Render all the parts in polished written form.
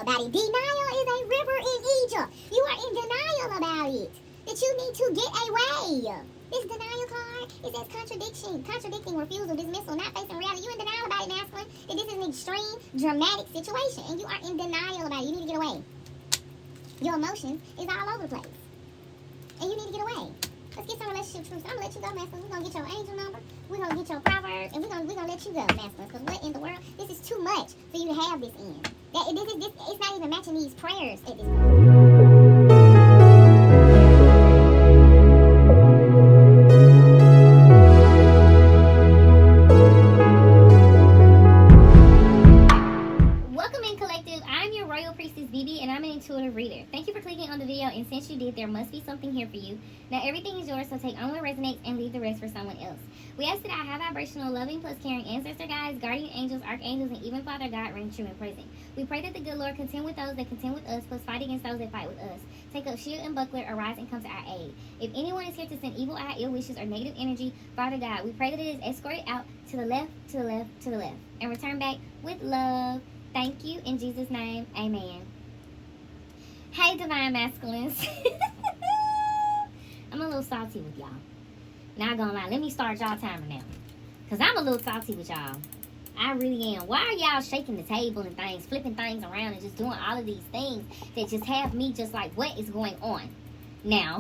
about it. Denial is a river in Egypt. You are in denial about it. That you need to get away. This denial card, it says contradicting, refusal, dismissal, not facing reality. You in denial about it, masculine. That this is an extreme, dramatic situation, and you are in denial about it. You need to get away. Your emotions is all over the place, and you need to get away. Let's get some relationship truths. I'm gonna let you go, masculine. We're gonna get your angel number. We're gonna get your proverbs, and we're gonna let you go, masculine. Because what in the world? This is too much for you to have this in. It's not even matching these prayers at this point. Royal Priestess BB, and I'm an intuitive reader. Thank you for clicking on the video, and since you did, there must be something here for you. Now, everything is yours, so take on what resonates and leave the rest for someone else. We ask that our high vibrational, loving, plus caring ancestor guides, guardian angels, archangels, and even Father God reign true and present. We pray that the good Lord contend with those that contend with us, plus fight against those that fight with us. Take up shield and buckler, arise and come to our aid. If anyone is here to send evil eye, ill wishes, or negative energy, Father God, we pray that it is escorted out to the left, to the left, to the left, and return back with love. Thank you. In Jesus' name, amen. Hey, Divine Masculines. I'm a little salty with y'all. Not gonna lie. Let me start y'all timer now. Because I'm a little salty with y'all. I really am. Why are y'all shaking the table and things, flipping things around and just doing all of these things that just have me just like, what is going on? Now,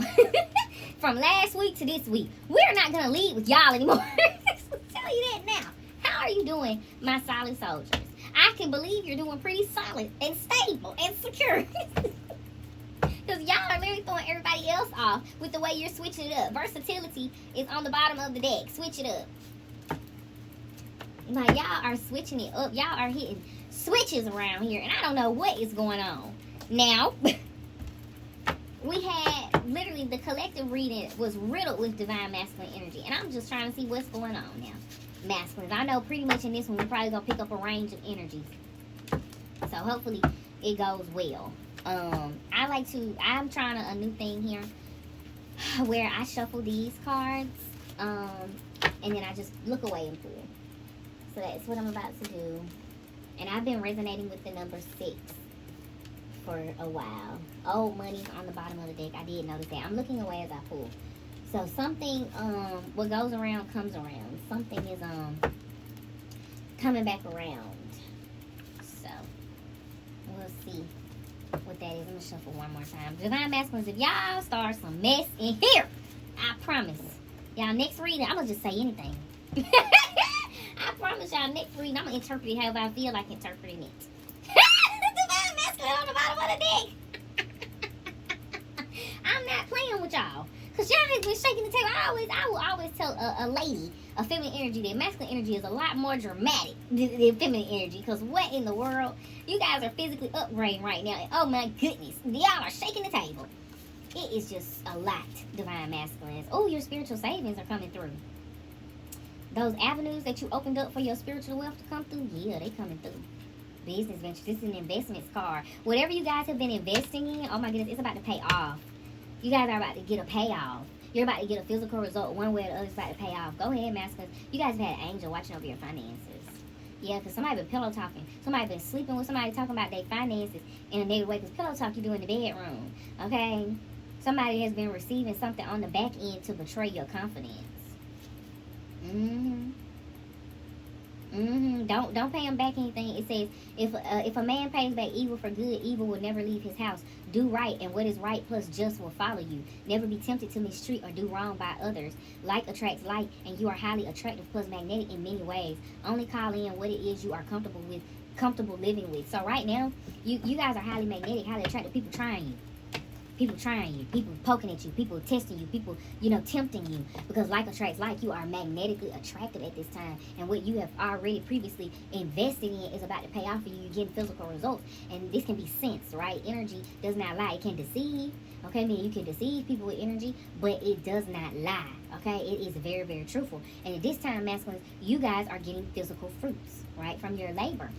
from last week to this week, we're not going to lead with y'all anymore. I'll tell you that now. How are you doing, my solid soldiers? I can believe you're doing pretty solid and stable and secure. Because y'all are literally throwing everybody else off with the way you're switching it up. Versatility is on the bottom of the deck. Switch it up. Like, y'all are switching it up. Y'all are hitting switches around here. And I don't know what is going on. Now, we had literally the collective reading was riddled with divine masculine energy. And I'm just trying to see what's going on now. Masculines. I know pretty much in this one we're probably going to pick up a range of energies. So hopefully it goes well. I'm trying a new thing here where I shuffle these cards and then I just look away and pull. So that's what I'm about to do. And I've been resonating with the number 6 for a while. Old money on the bottom of the deck. I did notice that. I'm looking away as I pull. So something, what goes around comes around. Something is coming back around. So we'll see what that is. I'm gonna shuffle one more time. Divine Masculines, if y'all start some mess in here, I promise y'all next reading, I'm gonna just say anything. I promise y'all next reading, I'm gonna interpret it however I feel like interpreting it. Divine Masculine on the bottom of the deck. I'm not playing with y'all. Because y'all have been shaking the table. I will always tell a lady, a feminine energy, that masculine energy is a lot more dramatic than feminine energy. Because what in the world? You guys are physically upgrading right now. And oh my goodness. Y'all are shaking the table. It is just a lot, divine masculines. Oh, your spiritual savings are coming through. Those avenues that you opened up for your spiritual wealth to come through, yeah, they coming through. Business ventures. This is an investments card. Whatever you guys have been investing in, oh my goodness, it's about to pay off. You guys are about to get a payoff. You're about to get a physical result one way or the other. It's about to pay off. Go ahead, masculines. You guys have had an angel watching over your finances. Yeah, because somebody been pillow talking. Somebody been sleeping with somebody talking about their finances in a negative way. Because pillow talk you do in the bedroom. Okay? Somebody has been receiving something on the back end to betray your confidence. Don't pay him back anything. It says, if a man pays back evil for good, evil will never leave his house. Do right, and what is right plus just will follow you. Never be tempted to mistreat or do wrong by others. Like attracts like, and you are highly attractive plus magnetic in many ways. Only call in what it is you are comfortable with, comfortable living with. So right now, you guys are highly magnetic, highly attractive. People trying you. People trying you, people poking at you, people testing you, people, tempting you. Because like attracts like, you are magnetically attracted at this time. And what you have already previously invested in is about to pay off for you. You're getting physical results. And this can be sensed, right? Energy does not lie. It can deceive. Okay, I mean, you can deceive people with energy, but it does not lie. Okay, it is very, very truthful. And at this time, masculines, you guys are getting physical fruits, right, from your labor.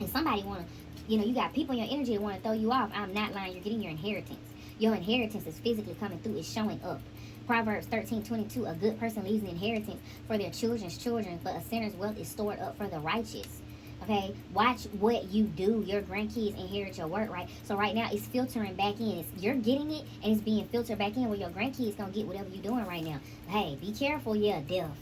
And somebody want to, you got people in your energy that want to throw you off. I'm not lying. You're getting your inheritance. Your inheritance is physically coming through. It's showing up. Proverbs 13:22. A good person leaves an inheritance for their children's children, but a sinner's wealth is stored up for the righteous. Okay, watch what you do. Your grandkids inherit your work, right? So right now it's filtering back in. You're getting it, and it's being filtered back in where your grandkids gonna get whatever you're doing right now. Hey, be careful, yeah, death.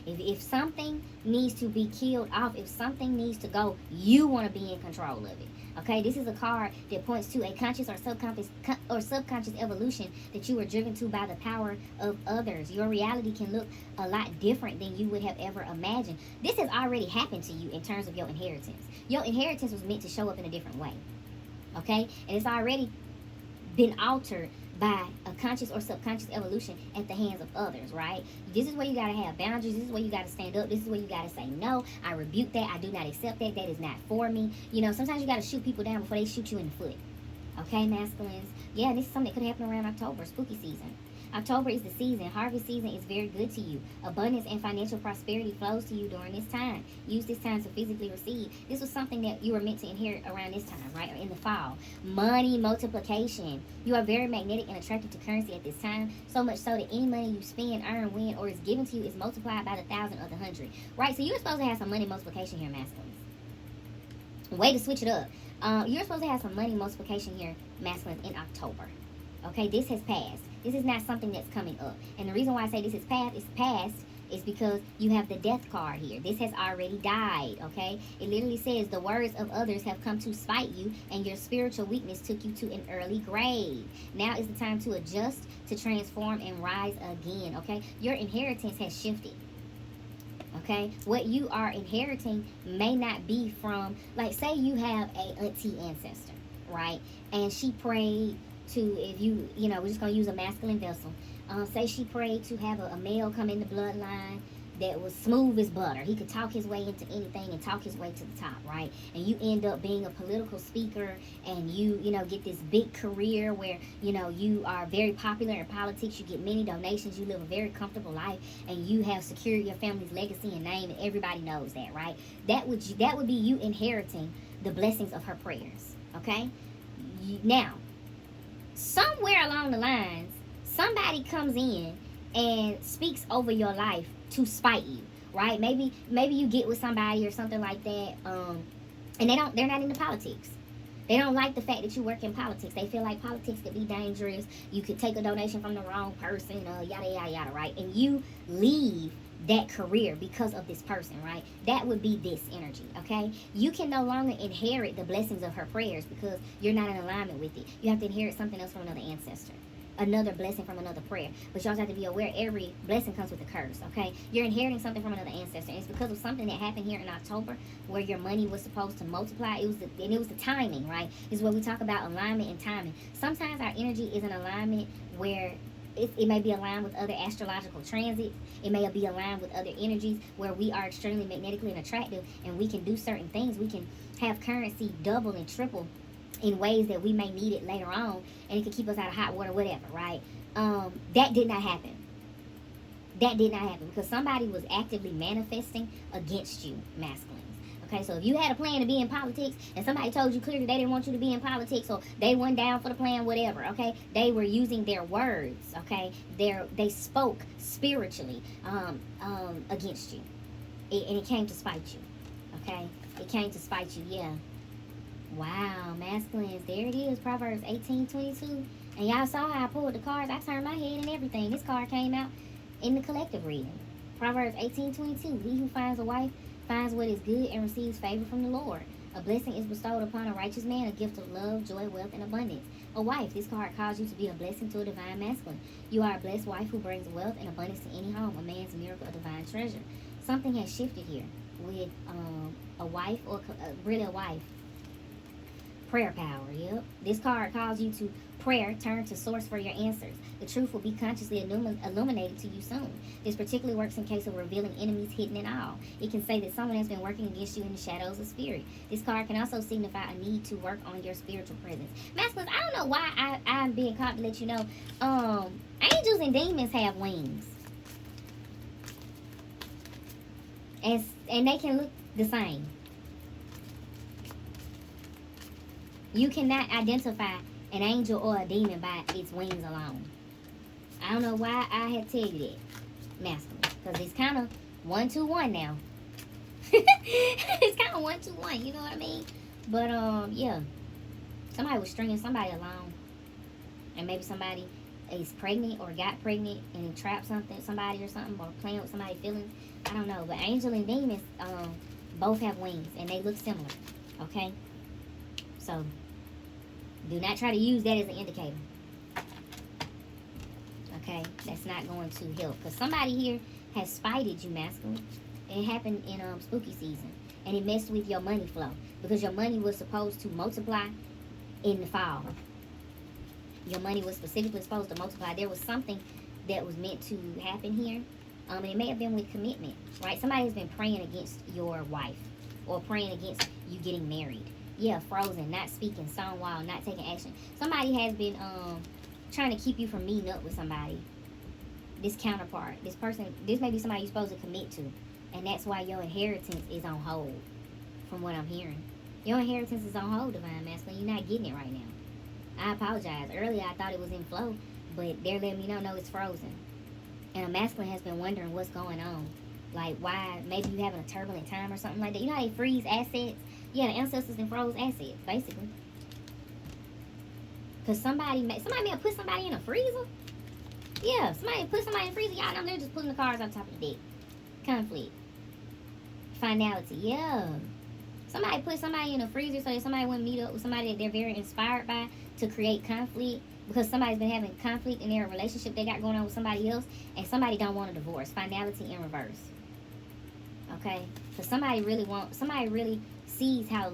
If something needs to be killed off, if something needs to go, you want to be in control of it. Okay, this is a card that points to a conscious or subconscious evolution that you were driven to by the power of others. Your reality can look a lot different than you would have ever imagined. This has already happened to you in terms of your inheritance. Your inheritance was meant to show up in a different way. Okay, and it's already been altered by a conscious or subconscious evolution at the hands of others, right? This is where you got to have boundaries. This is where you got to stand up. This is where you got to say, no, I rebuke that. I do not accept that. That is not for me. You know, sometimes you got to shoot people down before they shoot you in the foot. Okay, masculines? Yeah, this is something that could happen around October, spooky season. October is the season. Harvest season is very good to you. Abundance and financial prosperity flows to you during this time. Use this time to physically receive. This was something that you were meant to inherit around this time, right? Or in the fall. Money multiplication. You are very magnetic and attracted to currency at this time. So much so that any money you spend, earn, win, or is given to you is multiplied by the 1,000 or the 100. Right? So you're supposed to have some money multiplication here, masculines. Way to switch it up. You're supposed to have some money multiplication here, masculines, in October. Okay? This has passed. This is not something that's coming up. And the reason why I say this is past is because you have the death card here. This has already died, okay? It literally says the words of others have come to spite you, and your spiritual weakness took you to an early grave. Now is the time to adjust, to transform, and rise again, okay? Your inheritance has shifted. Okay, what you are inheriting may not be from, like, say you have a auntie ancestor, right? And she prayed to, if you know, we're just going to use a masculine vessel. Say she prayed to have a male come in the bloodline that was smooth as butter. He could talk his way into anything and talk his way to the top, right? And you end up being a political speaker, and you know, get this big career where, you know, you are very popular in politics. You get many donations. You live a very comfortable life, and you have secured your family's legacy and name, and everybody knows that, right? That would be you inheriting the blessings of her prayers, okay? Now, somewhere along the lines, somebody comes in and speaks over your life to spite you, right? Maybe you get with somebody or something like that, and they're not into politics. They don't like the fact that you work in politics. They feel like politics could be dangerous. You could take a donation from the wrong person, yada yada yada, right? And you leave that career because of this person, right? That would be this energy, okay? You can no longer inherit the blessings of her prayers because you're not in alignment with it. You have to inherit something else from another ancestor, another blessing from another prayer. But you also have to be aware every blessing comes with a curse, okay? You're inheriting something from another ancestor, and it's because of something that happened here in October where your money was supposed to multiply. It was the timing, right? This is where we talk about alignment and timing. Sometimes our energy is in alignment where it may be aligned with other astrological transits. It may be aligned with other energies where we are extremely magnetically and attractive, and we can do certain things. We can have currency double and triple in ways that we may need it later on, and it could keep us out of hot water, whatever, right? That did not happen. That did not happen because somebody was actively manifesting against you, masculines. Okay, so if you had a plan to be in politics and somebody told you clearly they didn't want you to be in politics, or they went down for the plan, whatever, okay, they were using their words, okay, they spoke spiritually against you, and it came to spite you, okay, it came to spite you, yeah. Wow, masculines, there it is, Proverbs 18:22. And y'all saw how I pulled the cards. I turned my head and everything. This card came out in the collective reading. Proverbs 18:22. He who finds a wife finds what is good and receives favor from the Lord. A blessing is bestowed upon a righteous man, a gift of love, joy, wealth, and abundance. A wife, this card calls you to be a blessing to a divine masculine. You are a blessed wife who brings wealth and abundance to any home, a man's miracle, a divine treasure. Something has shifted here with a wife, or really a wife. Prayer power, yep. This card calls you to prayer, turn to source for your answers. The truth will be consciously illuminated to you soon. This particularly works in case of revealing enemies hidden in all. It can say that someone has been working against you in the shadows of spirit. This card can also signify a need to work on your spiritual presence. Masculines, I don't know why I'm being called to let you know, angels and demons have wings. And they can look the same. You cannot identify an angel or a demon by its wings alone. I don't know why I had to tell you that, masculine, because it's kind of 1-2-1 now. It's kind of 1-2-1, you know what I mean? But yeah, somebody was stringing somebody along, and maybe somebody is pregnant or got pregnant and trapped somebody or something, or playing with somebody's feelings. I don't know. But angel and demons both have wings, and they look similar. Okay, so do not try to use that as an indicator. Okay, that's not going to help, because somebody here has spited you, masculine. It happened in spooky season, and it messed with your money flow, because your money was supposed to multiply in the fall. Your money was specifically supposed to multiply. There was something that was meant to happen here, and it may have been with commitment, right? Somebody has been praying against your wife, or praying against you getting married. Yeah, frozen, not speaking, stonewall, not taking action. Somebody has been trying to keep you from meeting up with somebody. This counterpart, this person, this may be somebody you're supposed to commit to. And that's why your inheritance is on hold, from what I'm hearing. Your inheritance is on hold, Divine Masculine. You're not getting it right now. I apologize. Earlier I thought it was in flow, but they're letting me know, no, it's frozen. And a masculine has been wondering what's going on. Like, why? Maybe you having a turbulent time or something like that. You know how they freeze assets? Yeah, the ancestors and froze assets, basically. Because somebody may have put somebody in a freezer. Yeah, somebody put somebody in a freezer. Y'all know they're just putting the cards on top of the deck. Conflict. Finality. Yeah. Somebody put somebody in a freezer so that somebody wouldn't meet up with somebody that they're very inspired by to create conflict, because somebody's been having conflict in their relationship they got going on with somebody else, and somebody don't want a divorce. Finality in reverse. Okay? Because somebody really sees how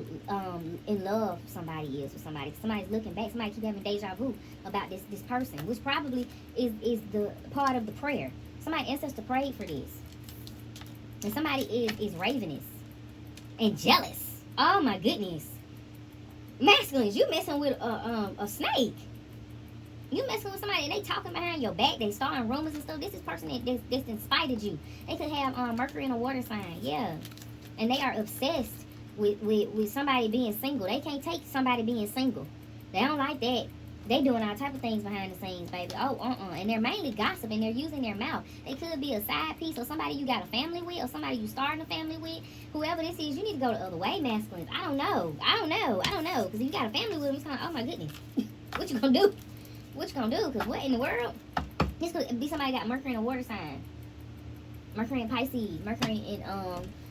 in love somebody is with somebody. Somebody's looking back. Somebody keep having deja vu about this person, which probably is the part of the prayer. Somebody ancestor prayed for this. And somebody is ravenous and jealous. Oh my goodness. Masculines, you messing with a snake. You messing with somebody and they talking behind your back. They starting rumors and stuff. This is person that's inspired you. They could have Mercury in a water sign. Yeah. And they are obsessed with somebody being single. They can't take somebody being single. They don't like that. They doing all type of things behind the scenes, baby. And they're mainly gossiping. They're using their mouth. They could be a side piece or somebody you got a family with, or somebody you starting a family with. Whoever this is, you need to go the other way, masculines. I don't know. Because if you got a family with them, it's kind of, oh my goodness. What you gonna do? Because what in the world? This could be somebody got Mercury in a water sign. Mercury in Pisces. Mercury in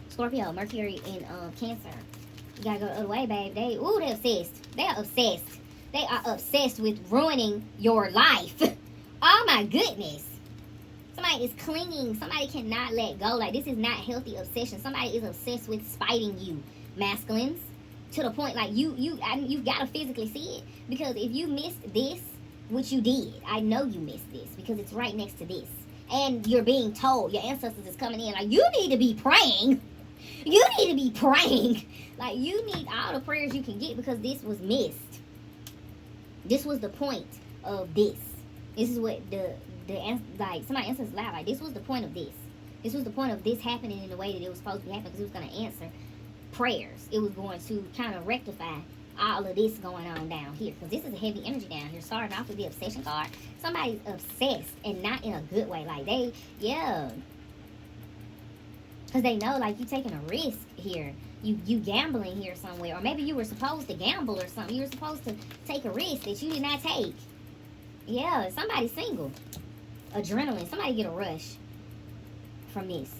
Scorpio. Mercury in Cancer. You gotta go the other way, babe. They're obsessed. They are obsessed. They are obsessed with ruining your life. Oh my goodness. Somebody is clinging. Somebody cannot let go. Like, this is not healthy obsession. Somebody is obsessed with spiting you, masculines. To the point, like, you gotta physically see it. Because if you missed this, which you did, I know you missed this, because it's right next to this. And you're being told, your ancestors is coming in, like, you need to be praying. You need to be praying. Like, you need all the prayers you can get, because this was missed. This was the point of this. This is what like, somebody answers loud. Like, this was the point of this. This was the point of this happening in the way that it was supposed to be happening, because it was going to answer prayers. It was going to kind of rectify all of this going on down here, because this is a heavy energy down here. Starting off with the obsession card. Somebody's obsessed, and not in a good way. Like, because they know, like, you taking a risk here. You gambling here somewhere. Or maybe you were supposed to gamble or something. You were supposed to take a risk that you did not take. Yeah, somebody's single. Adrenaline. Somebody get a rush from this.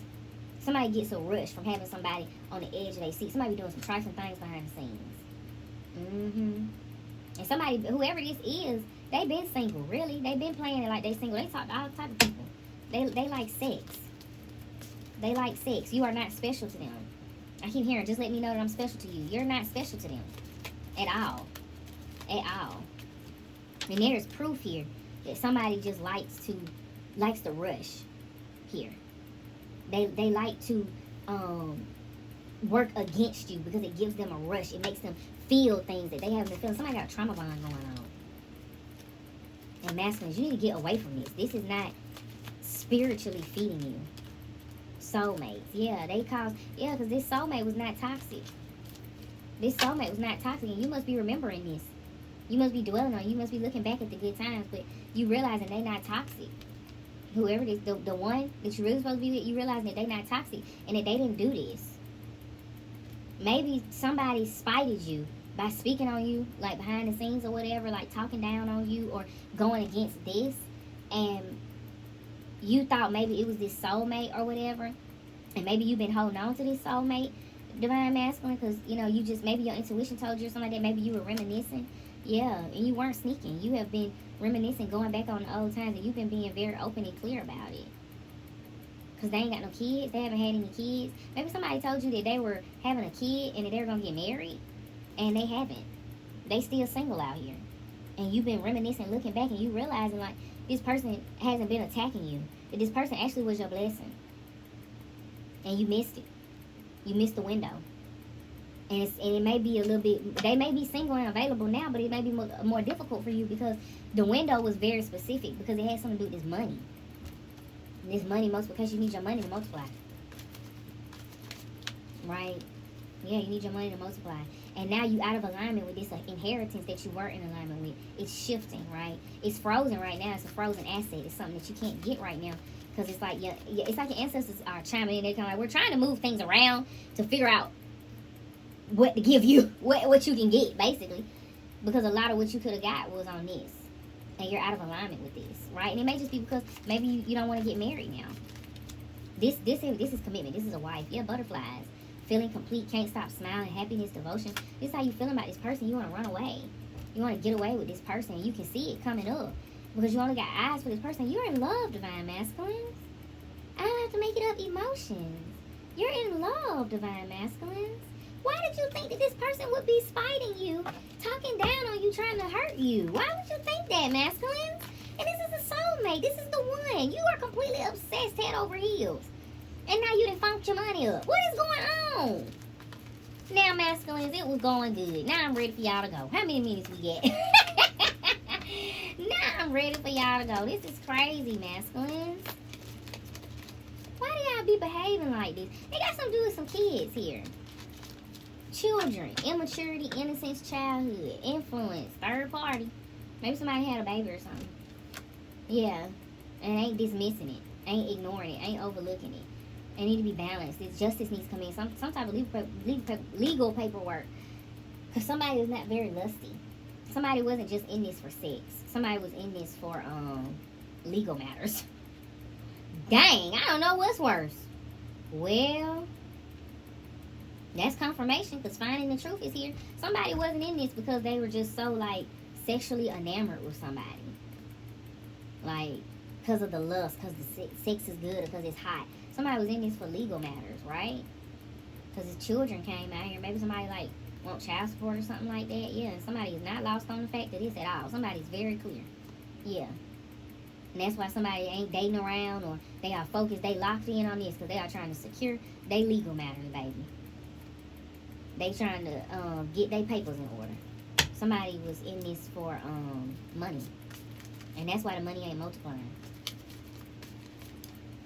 Somebody gets a rush from having somebody on the edge of their seat. Somebody be doing some trifling things behind the scenes. And somebody, whoever this is, they been single. Really. They been playing it like they single. They talk to all type of people. They like sex. They like sex. You are not special to them. I keep hearing, just let me know that I'm special to you. You're not special to them. At all. At all. And there's proof here that somebody just likes to rush here. They like to work against you, because it gives them a rush. It makes them feel things that they haven't been feeling. Somebody got a trauma bond going on. And masculines, you need to get away from this. This is not spiritually feeding you. Soulmates, because this soulmate was not toxic. This soulmate was not toxic, and you must be remembering this. You must be dwelling on it. You must be looking back at the good times, but you realizing they not toxic. Whoever this, the one that you really supposed to be with, you realizing that they not toxic, and that they didn't do this. Maybe somebody spited you by speaking on you, like behind the scenes or whatever, like talking down on you or going against this, and you thought maybe it was this soulmate or whatever, and maybe you've been holding on to this soulmate, divine masculine, because you just, maybe your intuition told you or something like that. Maybe you were reminiscing, yeah, and you weren't sneaking. You have been reminiscing, going back on the old times, and you've been being very open and clear about it. Because they ain't got no kids, they haven't had any kids. Maybe somebody told you that they were having a kid and that they were gonna get married, and they haven't. They still single out here, and you've been reminiscing, looking back, and you realizing like this person hasn't been attacking you. That this person actually was your blessing, and you missed it. You missed the window, and it may be a little bit. They may be single and available now, but it may be more difficult for you because the window was very specific, because it had something to do with this money. And this money multiplication, you need your money to multiply, right? Yeah, you need your money to multiply. And now you out of alignment with this inheritance that you were in alignment with. It's shifting, right? It's frozen right now. It's a frozen asset. It's something that you can't get right now. Because it's like, it's like your ancestors are chiming in. They're kind of like, we're trying to move things around to figure out what to give you, what you can get, basically. Because a lot of what you could have got was on this. And you're out of alignment with this, right? And it may just be because maybe you don't want to get married now. This is commitment. This is a wife. Yeah, butterflies. Feeling complete, can't stop smiling, happiness, devotion. This is how you feeling about this person. You want to run away. You want to get away with this person. You can see it coming up because you only got eyes for this person. You're in love, divine masculines. I don't have to make it up emotions. You're in love, divine masculines. Why did you think that this person would be spiting you, talking down on you, trying to hurt you? Why would you think that, masculines? And this is a soulmate. This is the one. You are completely obsessed, head over heels. And now you done funked your money up. What is going on? Now, masculines, it was going good. Now I'm ready for y'all to go. How many minutes we get? Now I'm ready for y'all to go. This is crazy, masculines. Why do y'all be behaving like this? They got something to do with some kids here. Children, immaturity, innocence, childhood, influence, third party. Maybe somebody had a baby or something. Yeah. And ain't dismissing it. Ain't ignoring it. Ain't overlooking it. It need to be balanced. This justice needs to come in. Some type of legal paperwork. Because somebody was not very lusty. Somebody wasn't just in this for sex. Somebody was in this for legal matters. Dang, I don't know what's worse. Well, that's confirmation, because finding the truth is here. Somebody wasn't in this because they were just so like sexually enamored with somebody. Like, because of the lust, because the sex is good, or because it's hot. Somebody was in this for legal matters, right? Because his children came out here. Maybe somebody like want child support or something like that. Yeah, somebody is not lost on the fact of this at all. Somebody's very clear. Yeah. And that's why somebody ain't dating around, or they are focused. They locked in on this because they are trying to secure their legal matters, baby. They trying to get their papers in order. Somebody was in this for money. And that's why the money ain't multiplying.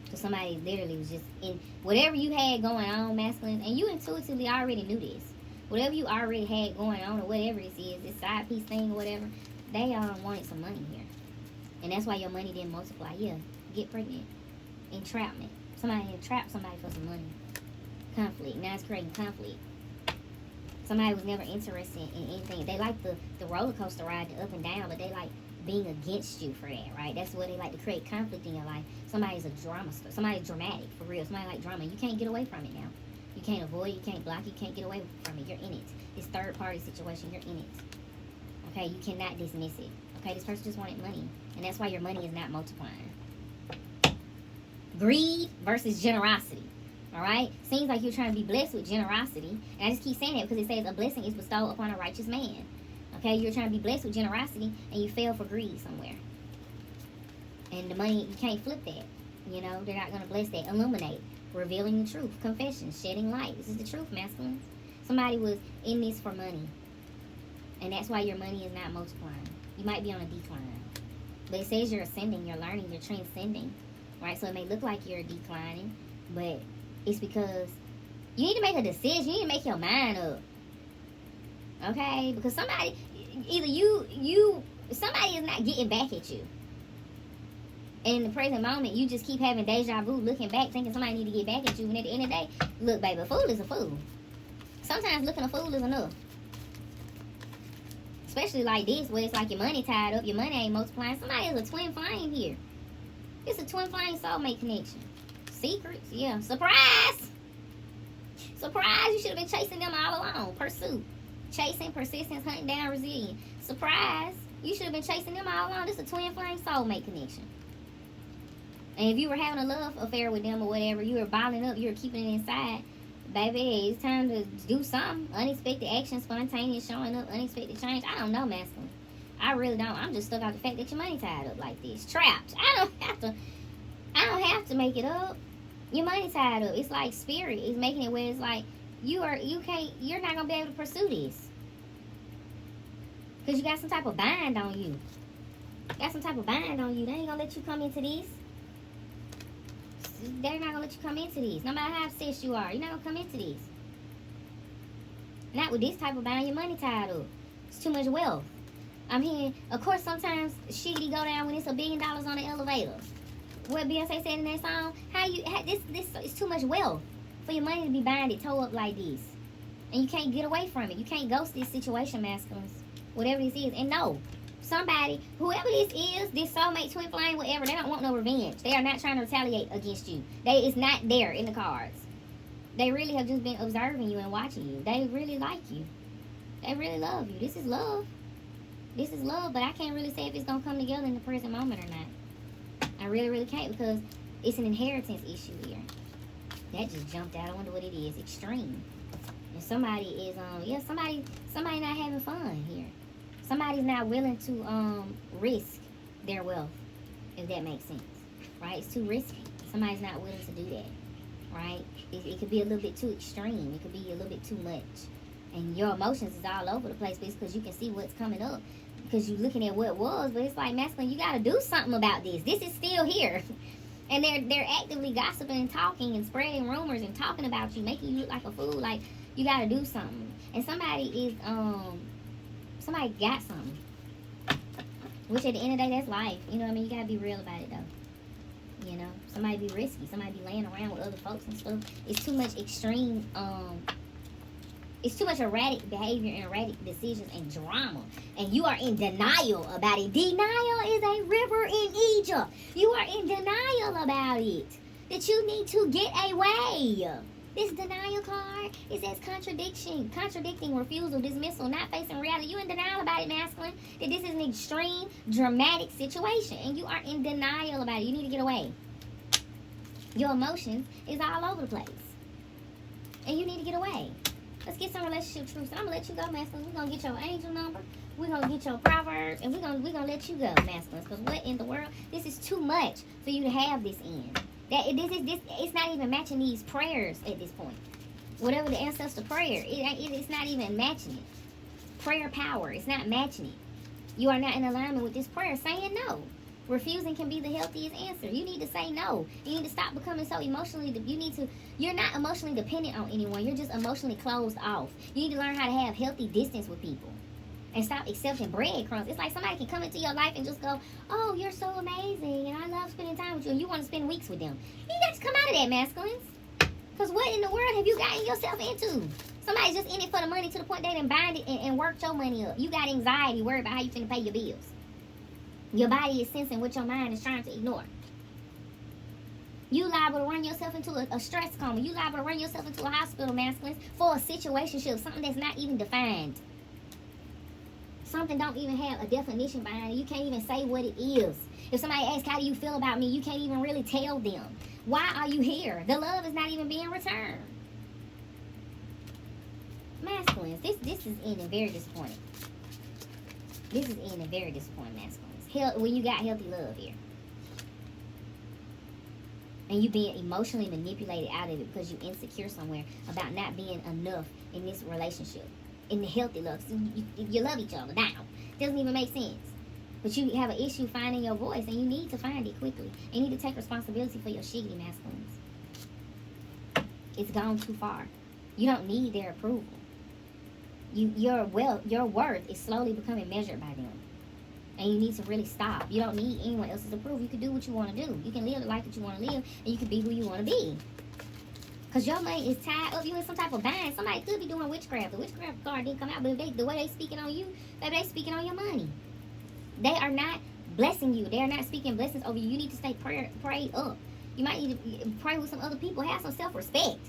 So somebody literally was just in whatever you had going on, masculine, and you intuitively already knew this. Whatever you already had going on, or whatever this is, this side piece thing or whatever, they wanted some money here. And that's why your money didn't multiply. Yeah, get pregnant. Entrapment. Somebody entrapped somebody for some money. Conflict. Now it's creating conflict. Somebody was never interested in anything. They like the roller coaster ride, the up and down, but they like being against you for that, right? That's what they like, to create conflict in your life. Somebody's a drama star. Somebody's dramatic, for real. Somebody like drama. You can't get away from it now. You can't avoid, you can't block, you can't get away from it. You're in it. This third party situation, you're in it. Okay, you cannot dismiss it. Okay, this person just wanted money. And that's why your money is not multiplying. Greed versus generosity. Alright? Seems like you're trying to be blessed with generosity. And I just keep saying that because it says a blessing is bestowed upon a righteous man. Okay, you're trying to be blessed with generosity and you fell for greed somewhere. And the money, you can't flip that. You know, they're not going to bless that. Illuminate. Revealing the truth. Confession. Shedding light. This is the truth, masculines. Somebody was in this for money. And that's why your money is not multiplying. You might be on a decline. But it says you're ascending, you're learning, you're transcending. Right? So it may look like you're declining, but it's because you need to make a decision. You need to make your mind up. Okay? Because somebody, either somebody is not getting back at you. And in the present moment, you just keep having deja vu, looking back, thinking somebody need to get back at you. And at the end of the day, look, baby, a fool is a fool. Sometimes looking a fool is enough. Especially like this, where it's like your money tied up, your money ain't multiplying. Somebody is a twin flame here. It's a twin flame soulmate connection. Secrets, yeah. Surprise! Surprise! You should have been chasing them all along. Pursuit. Chasing, persistence, hunting down, resilience. Surprise! You should have been chasing them all along. This is a twin flame soulmate connection. And if you were having a love affair with them or whatever, you were bottling up, you were keeping it inside, baby, it's time to do something. Unexpected action, spontaneous showing up, unexpected change. I don't know, masculine. I really don't. I'm just stuck out the fact that your money tied up like this. Trapped. I don't have to make it up. Your money tied up. It's like spirit is making it where it's like you're not gonna be able to pursue this. Cause you got some type of bind on you. They ain't gonna let you come into this. They're not gonna let you come into this. No matter how obsessed you are, you're not gonna come into this. Not with this type of bind, your money tied up. It's too much wealth. I'm hearing, of course, sometimes shiggity go down when it's $1 billion on the elevator. What Beyonce said in that song, this is too much wealth for your money to be binded, toe up like this. And you can't get away from it. You can't ghost this situation, masculines. Whatever this is. And no, somebody, whoever this is, this soulmate, twin flame, whatever, they don't want no revenge. They are not trying to retaliate against you. It's not there in the cards. They really have just been observing you and watching you. They really like you. They really love you. This is love. This is love, but I can't really say if it's going to come together in the present moment or not. I really, really can't, because it's an inheritance issue here. That just jumped out. I wonder what it is. Extreme. And somebody is, somebody not having fun here. Somebody's not willing to risk their wealth, if that makes sense, right? It's too risky. Somebody's not willing to do that, right? It could be a little bit too extreme. It could be a little bit too much. And your emotions is all over the place because you can see what's coming up. Because you're looking at what was, but it's like, masculine, you got to do something about this. This is still here. And they're actively gossiping and talking and spreading rumors and talking about you, making you look like a fool. Like, you got to do something. And somebody got something. Which at the end of the day, that's life. You know what I mean? You got to be real about it, though. You know? Somebody be risky. Somebody be laying around with other folks and stuff. It's too much extreme, it's too much erratic behavior and erratic decisions and drama. And you are in denial about it. Denial is a river in Egypt. You are in denial about it. That you need to get away. This denial card, it says contradicting, refusal, dismissal, not facing reality. You in denial about it, masculine. That this is an extreme, dramatic situation. And you are in denial about it. You need to get away. Your emotions is all over the place. And you need to get away. Let's get some relationship truths. And I'm going to let you go, masculines. We're going to get your angel number. We're going to get your proverbs. And we're gonna let you go, masculines. Because what in the world? This is too much for you to have this in. It's not even matching these prayers at this point. Whatever the ancestor prayer, it's not even matching it. Prayer power, it's not matching it. You are not in alignment with this prayer saying no. Refusing can be the healthiest answer. You need to say no. You need to stop becoming so emotionally. You're not emotionally dependent on anyone. You're just emotionally closed off. You need to learn how to have healthy distance with people. And stop accepting breadcrumbs. It's like somebody can come into your life and just go, oh, you're so amazing, and I love spending time with you, and you want to spend weeks with them. You got to come out of that, masculines. Because what in the world have you gotten yourself into? Somebody's just in it for the money to the point they done bind it and worked your money up. You got anxiety, worried about how you finna pay your bills. Your body is sensing what your mind is trying to ignore. You liable to run yourself into a stress coma. You liable to run yourself into a hospital, masculines, for a situationship, something that's not even defined. Something don't even have a definition behind it. You can't even say what it is. If somebody asks, how do you feel about me? You can't even really tell them. Why are you here? The love is not even being returned. Masculines, this is ending very disappointing. This is ending very disappointing, masculines. When you got healthy love here. And you being emotionally manipulated out of it because you insecure somewhere about not being enough in this relationship. In the healthy love. So you love each other now. Doesn't even make sense. But you have an issue finding your voice, and you need to find it quickly. And you need to take responsibility for your shiggity, masculines. It's gone too far. You don't need their approval. Your worth is slowly becoming measured by them. And you need to really stop. You don't need anyone else's approval. You can do what you want to do. You can live the life that you want to live, and you can be who you want to be. Because your money is tied up. You in some type of bind. Somebody could be doing witchcraft. The witchcraft card didn't come out, but if the way they speaking on you, baby, they speaking on your money. They are not blessing you. They are not speaking blessings over you. You need to stay prayed up. You might need to pray with some other people. Have some self-respect.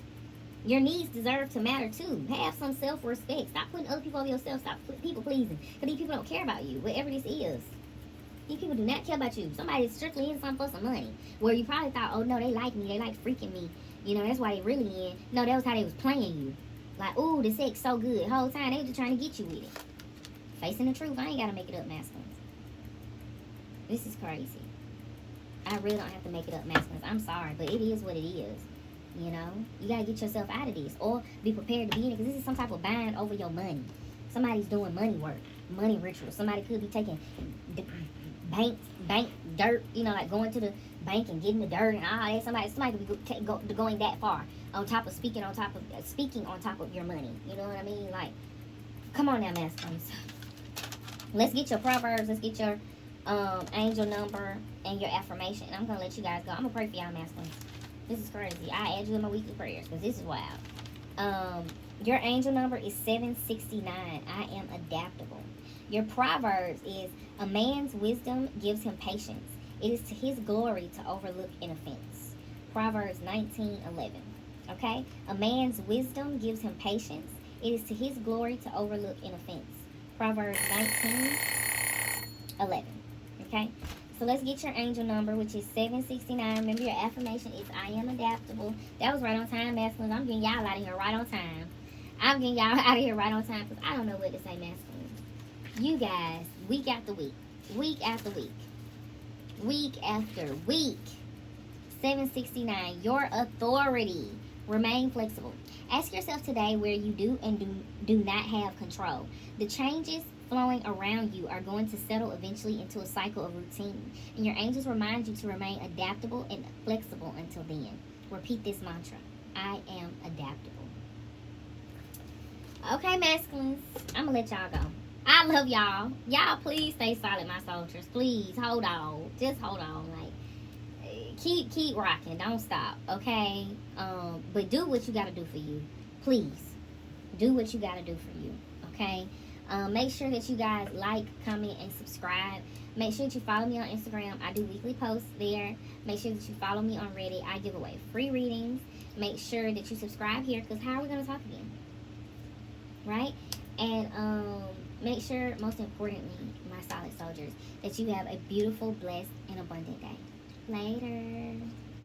Your needs deserve to matter too. Have some self-respect. Stop putting other people over yourself. Stop people pleasing. Because these people don't care about you, whatever this is. These people do not care about you. Somebody is strictly in something for some money. Where you probably thought, oh no, they like me. They like freaking me. You know, that's why they really in. No, that was how they was playing you. Like, ooh, the sex so good. The whole time they was just trying to get you with it. Facing the truth. I ain't got to make it up, masculines. This is crazy. I really don't have to make it up, masculines. I'm sorry, but it is what it is. You know, you gotta get yourself out of this, or be prepared to be in it, because this is some type of bind over your money. Somebody's doing money work, money rituals. Somebody could be taking bank dirt. You know, like going to the bank and getting the dirt and all that. Somebody could be going that far on top of speaking on top of your money. You know what I mean? Like, come on now, masculines. Let's get your proverbs. Let's get your angel number and your affirmation. And I'm gonna let you guys go. I'm gonna pray for y'all, masculines. This is crazy. I add you in my weekly prayers because this is wild. Your angel number is 769. I am adaptable. Your proverbs is a man's wisdom gives him patience. It is to his glory to overlook an offense. Proverbs 19:11. Okay? A man's wisdom gives him patience. It is to his glory to overlook an offense. Proverbs 19:11. Okay? So let's get your angel number, which is 769. Remember, your affirmation is I am adaptable. That was right on time, masculines. I'm getting y'all out of here right on time. I'm getting y'all out of here right on time because I don't know what to say, masculines. You guys, week after week, week after week, week after week. 769, your authority. Remain flexible. Ask yourself today where you do and do not have control. The changes flowing around you are going to settle eventually into a cycle of routine. And your angels remind you to remain adaptable and flexible until then. Repeat this mantra. I am adaptable. Okay, masculines. I'm going to let y'all go. I love y'all. Y'all, please stay solid, my soldiers. Please, hold on. Just hold on. Like, keep rocking. Don't stop, okay? But do what you got to do for you. Please. Do what you got to do for you, okay? Make sure that you guys like, comment, and subscribe. Make sure that you follow me on Instagram. I do weekly posts there. Make sure that you follow me on Reddit. I give away free readings. Make sure that you subscribe here, because how are we going to talk again? Right? And make sure, most importantly, my solid soldiers, that you have a beautiful, blessed, and abundant day. Later.